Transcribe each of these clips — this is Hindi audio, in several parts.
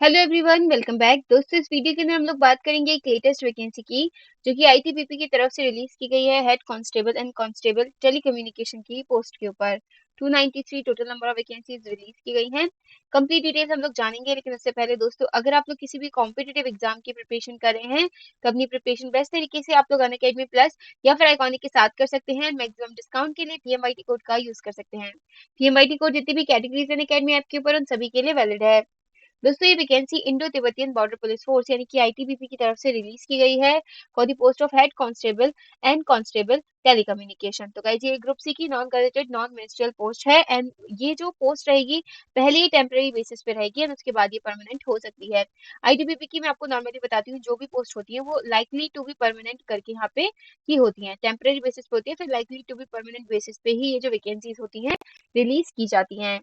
Hello everyone, welcome back. दोस्तों, इस वीडियो के अंदर हम लोग बात करेंगे एक लेटेस्ट वैकेंसी की, जो कि आईटीबीपी की तरफ से रिलीज की गई है head constable and constable telecommunication की पोस्ट के ऊपर। 293 total number of vacancies release की गई हैं। कंप्लीट डिटेल्स हम लोग जानेंगे, लेकिन उससे पहले दोस्तों, अगर आप लोग किसी भी कॉम्पिटिटिव एग्जाम की प्रिपरेशन कर रहे हैं तो अपनी प्रिपरेशन बेस्ट तरीके से आप लोग अनअकैडमी प्लस या फिर आइकॉनिक के साथ कर सकते हैं। मैक्सिमम डिस्काउंट के लिए पीएमआईटी कोड का यूज कर सकते हैं। पीएमआईटी कोड जितनी भी कैटेगरीज अनअकैडमी ऐप के ऊपर उन सभी के लिए वैलिड है। दोस्तों, ये vacancy Indo Tibetan border police force यानी कि आईटीबीपी की तरफ से रिलीज की गई है for the post of head constable and constable telecommunication. तो गाइस, ये ग्रुप सी की non gazetted non ministerial post है एंड ये जो पोस्ट रहेगी पहले ही टेम्पररी बेसिस पे रहेगी एंड उसके बाद ये परमानेंट हो सकती है। आईटीबीपी की मैं आपको नॉर्मली बताती हूँ, जो भी पोस्ट होती है वो लाइकली टू बी परमानेंट करके यहाँ पे की होती है। टेम्पररी बेसिस पे होती है, फिर likely to be permanent basis पे ही ये जो वैकेंसीज होती हैं रिलीज की जाती हैं।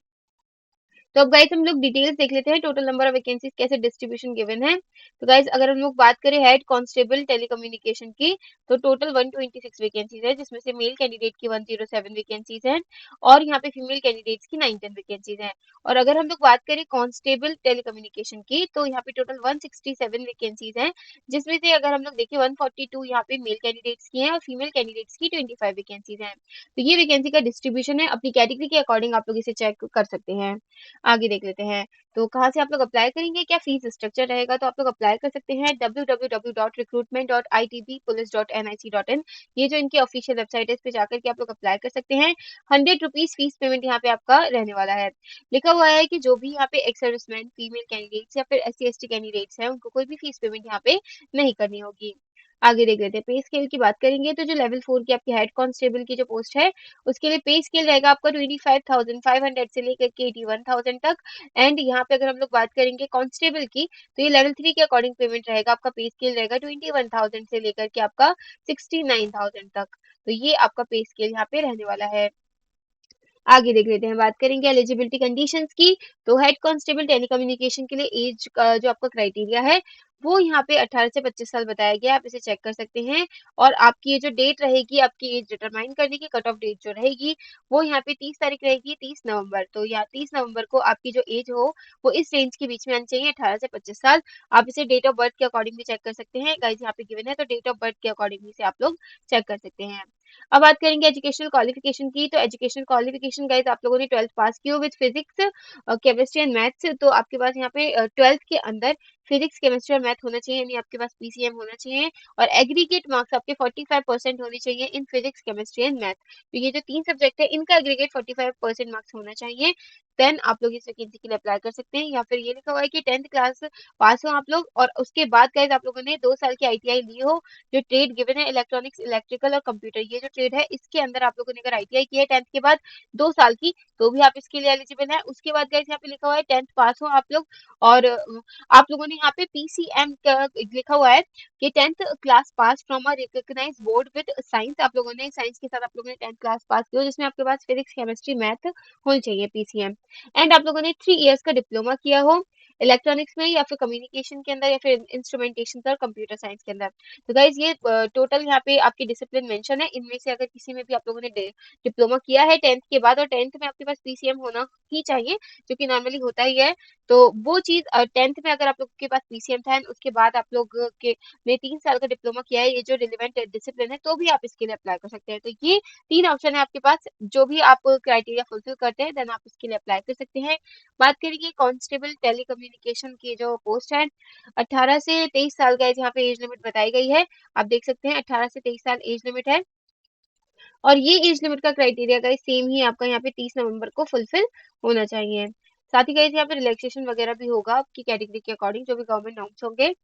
तो अब गाइस हम लोग डिटेल्स देख लेते हैं, टोटल नंबर ऑफ वैकेंसीज कैसे डिस्ट्रीब्यूशन गिवन है। तो गाइस, अगर हम लोग बात करें हेड कांस्टेबल टेलीकम्युनिकेशन की, तो टोटल 126 वैकेंसीज है, जिसमें से मेल कैंडिडेट की 107 वैकेंसीज हैं और यहाँ पे फीमेल कैंडिडेट्स की 910 वैकेंसीज हैं। और अगर हम लोग बात करें कांस्टेबल टेलीकम्युनिकेशन की, तो यहाँ पे टोटल 167 वैकेंसीज हैं, जिसमें से अगर हम लोग देखें 142 यहाँ पे मेल कैंडिडेट्स की हैं और फीमेल कैंडिडेट्स की 25 वैकेंसीज हैं। तो ये वैकेंसी का डिस्ट्रीब्यूशन है, अपनी कैटेगरी के अकॉर्डिंग आप लोग इसे चेक कर सकते हैं। आगे देख लेते हैं। तो कहाँ से आप लोग अप्लाई करेंगे, क्या फीस स्ट्रक्चर रहेगा, तो आप लोग अप्लाई कर सकते हैं www.recruitment.itbpolice.nic.in। ये जो इनकी ऑफिशियल वेबसाइट है, इस पे जाकर के आप लोग अप्लाई कर सकते हैं। 100 रुपीज फीस पेमेंट यहाँ पे आपका रहने वाला है। लिखा हुआ है कि जो भी यहाँ पे एक्स सर्विसमैन फीमेल कैंडिडेट्स या फिर SC ST कैंडिडेट्स हैं, उनको कोई भी फीस पेमेंट यहाँ पे नहीं करनी होगी। आगे देख लेते हैं। पे स्केल की बात करेंगे तो जो लेवल 4 की आपकी हेड कांस्टेबल की जो पोस्ट है, उसके लिए पे स्केल रहेगा आपका 25,500 से लेकर के 81,000 तक। एंड यहाँ पे अगर हम लोग बात करेंगे कांस्टेबल की, तो ये लेवल 3 के अकॉर्डिंग पेमेंट रहेगा। आपका पे स्केल रहेगा 21,000 से लेकर के आपका 69,000 तक। तो ये आपका पे स्केल यहाँ पे रहने वाला है। आगे देख लेते हैं, बात करेंगे एलिजिबिलिटी कंडीशंस की। तो हेड कांस्टेबल टेलीकम्युनिकेशन के लिए एज का जो आपका क्राइटेरिया है, वो यहाँ पे 18 से 25 साल बताया गया है, आप इसे चेक कर सकते हैं। और आपकी ये जो डेट रहेगी, आपकी एज डिटरमाइन करने की कट ऑफ डेट जो रहेगी, वो यहाँ पे 30 तारीख रहेगी, 30 नवंबर। तो यहाँ 30 नवंबर को आपकी जो एज हो वो इस रेंज के बीच में आनी चाहिए, 18 से 25 साल। आप इसे डेट ऑफ बर्थ के अकॉर्डिंग भी चेक कर सकते हैं। गाइज, यहाँ पे गिवन है, तो डेट ऑफ बर्थ के अकॉर्डिंग भी इसे आप लोग चेक कर सकते हैं। अब बात करेंगे एजुकेशनल क्वालिफिकेशन की। तो एजुकेशनल क्वालिफिकेशन गाइस, आप लोगों ने 12th पास की हो with physics, chemistry and maths. तो आपके पास यहाँ पे 12th के अंदर फिजिक्स केमिस्ट्री और मैथ होना चाहिए, यानी आपके पास पीसीएम होना चाहिए। और एग्रीगेट मार्क्स आपके 45% होने चाहिए in physics chemistry and math. तो ये जो तीन सब्जेक्ट है, इनका एग्रीगेट 45% मार्क्स होना चाहिए। देन आप लोग इस वैकेंसी के लिए अप्लाई कर सकते हैं। या फिर ये लिखा हुआ है कि 10th क्लास पास हो आप लोग, और उसके बाद गाइस आप लोगों ने 2 साल की आईटीआई ली हो। जो ट्रेड गिवन है इलेक्ट्रॉनिक्स, इलेक्ट्रिकल और कंप्यूटर, ये जो ट्रेड है, इसके अंदर आप लोगों ने अगर आईटीआई की है 10th के बाद 2 साल की, तो भी आप इसके लिए एलिजिबल है। उसके बाद गाइस यहाँ पे लिखा हुआ है 10th पास हो आप लोग, और आप लोगों ने यहाँ पे पीसीएम लिखा हुआ है कि 10th class pass from a recognised board with science. आप लोगों ने साइंस के साथ आप लोगों ने 10th क्लास पास की हो, जिसमें आपके पास फिजिक्स केमिस्ट्री मैथ होनी चाहिए, पीसीएम। एंड आप लोगों ने 3 इयर्स का डिप्लोमा किया हो इलेक्ट्रॉनिक्स में या फिर कम्युनिकेशन के अंदर या फिर इंस्ट्रूमेंटेशन और कंप्यूटर साइंस के अंदर। तो गाइज, ये टोटल यहाँ पे आपकी डिसिप्लिन मेंशन है। इनमें से अगर किसी में भी आप लोगों ने डिप्लोमा किया है 10th के बाद, और 10th में आपके पास पीसीएम होना ही चाहिए, जो कि नॉर्मली होता ही है। तो वो चीज 10th में अगर आप लोग के पास पीसीएम था and उसके बाद आप लोग के ने 3 साल का डिप्लोमा किया है, ये जो रिलेवेंट डिसिप्लिन है, तो भी आप इसके लिए अप्लाई कर सकते हैं। तो ये 3 ऑप्शन है आपके पास, जो भी आप क्राइटेरिया फुलफिल करते हैं देन आप इसके लिए अप्लाई कर सकते हैं। बात करेंगे कांस्टेबल टेलीकम्युनिकेशन की जो पोस्ट है, 18 से 23 साल का यहाँ पे एज लिमिट बताई गई है। आप देख सकते हैं 18 से 23 साल एज लिमिट है। और ये एज लिमिट का क्राइटेरिया गाइस सेम ही आपका यहाँ पे 30 नवंबर को फुलफिल होना चाहिए। साथ ही गाइस यहाँ पे रिलैक्सेशन वगैरह भी होगा आपकी कैटेगरी के अकॉर्डिंग, जो भी गवर्नमेंट नॉर्म्स होंगे।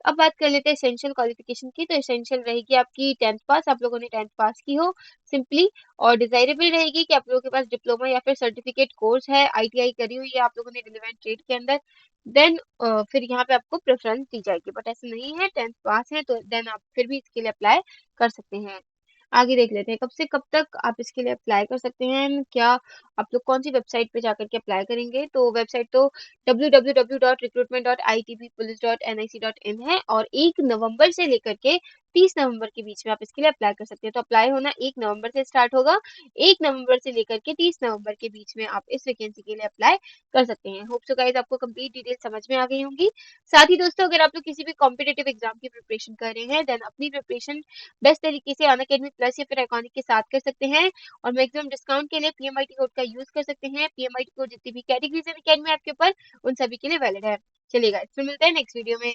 अब बात कर लेते हैं एसेंशियल क्वालिफिकेशन की। तो एसेंशियल रहेगी आपकी 10th पास, आप लोगों ने 10th पास की हो सिंपली। और डिजायरेबल रहेगी कि आप लोगों के पास डिप्लोमा या फिर सर्टिफिकेट कोर्स है, आईटीआई करी हुई है आप लोगों ने रिलेवेंट ट्रेड के अंदर। देन फिर यहाँ पे आपको प्रेफरेंस दी जाएगी, बट ऐसा नहीं है, 10th पास है तो देन आप फिर भी इसके लिए अप्लाई कर सकते हैं। आगे देख लेते हैं, कब से कब तक आप इसके लिए अप्लाई कर सकते हैं, क्या आप लोग कौन सी वेबसाइट पे जाकर के अप्लाई करेंगे। तो वेबसाइट तो www.recruitment.itbpolice.nic.in है, और 1 नवंबर से लेकर के 30 नवंबर के बीच में आप इसके लिए अप्लाई कर सकते हैं। तो अप्लाई होना 1 नवंबर से स्टार्ट होगा। 1 नवंबर से लेकर के 30 नवंबर के बीच में आप इस वैकेंसी के लिए अप्लाई कर सकते हैं। होप सो गाइस आपको कंप्लीट डिटेल समझ में आ गई होंगी। साथ ही दोस्तों अगर आप लोग किसी भी कॉम्पिटिटिव एग्जाम की प्रिपरेशन कर रहे हैं देन अपनी प्रिपरेशन बेस्ट तरीके से अनअकैडमी प्लस या फिर अकाउंटिंग के साथ कर सकते हैं और मैक्सिमम डिस्काउंट के लिए पीएमआईटी कोड का यूज कर सकते हैं। पीएमआईटी कोड जितनी भी कैटेगरीज है अकेडमी आपके ऊपर उन सभी के लिए वैलिड है। चलिए गाइस फिर मिलते हैं नेक्स्ट वीडियो में।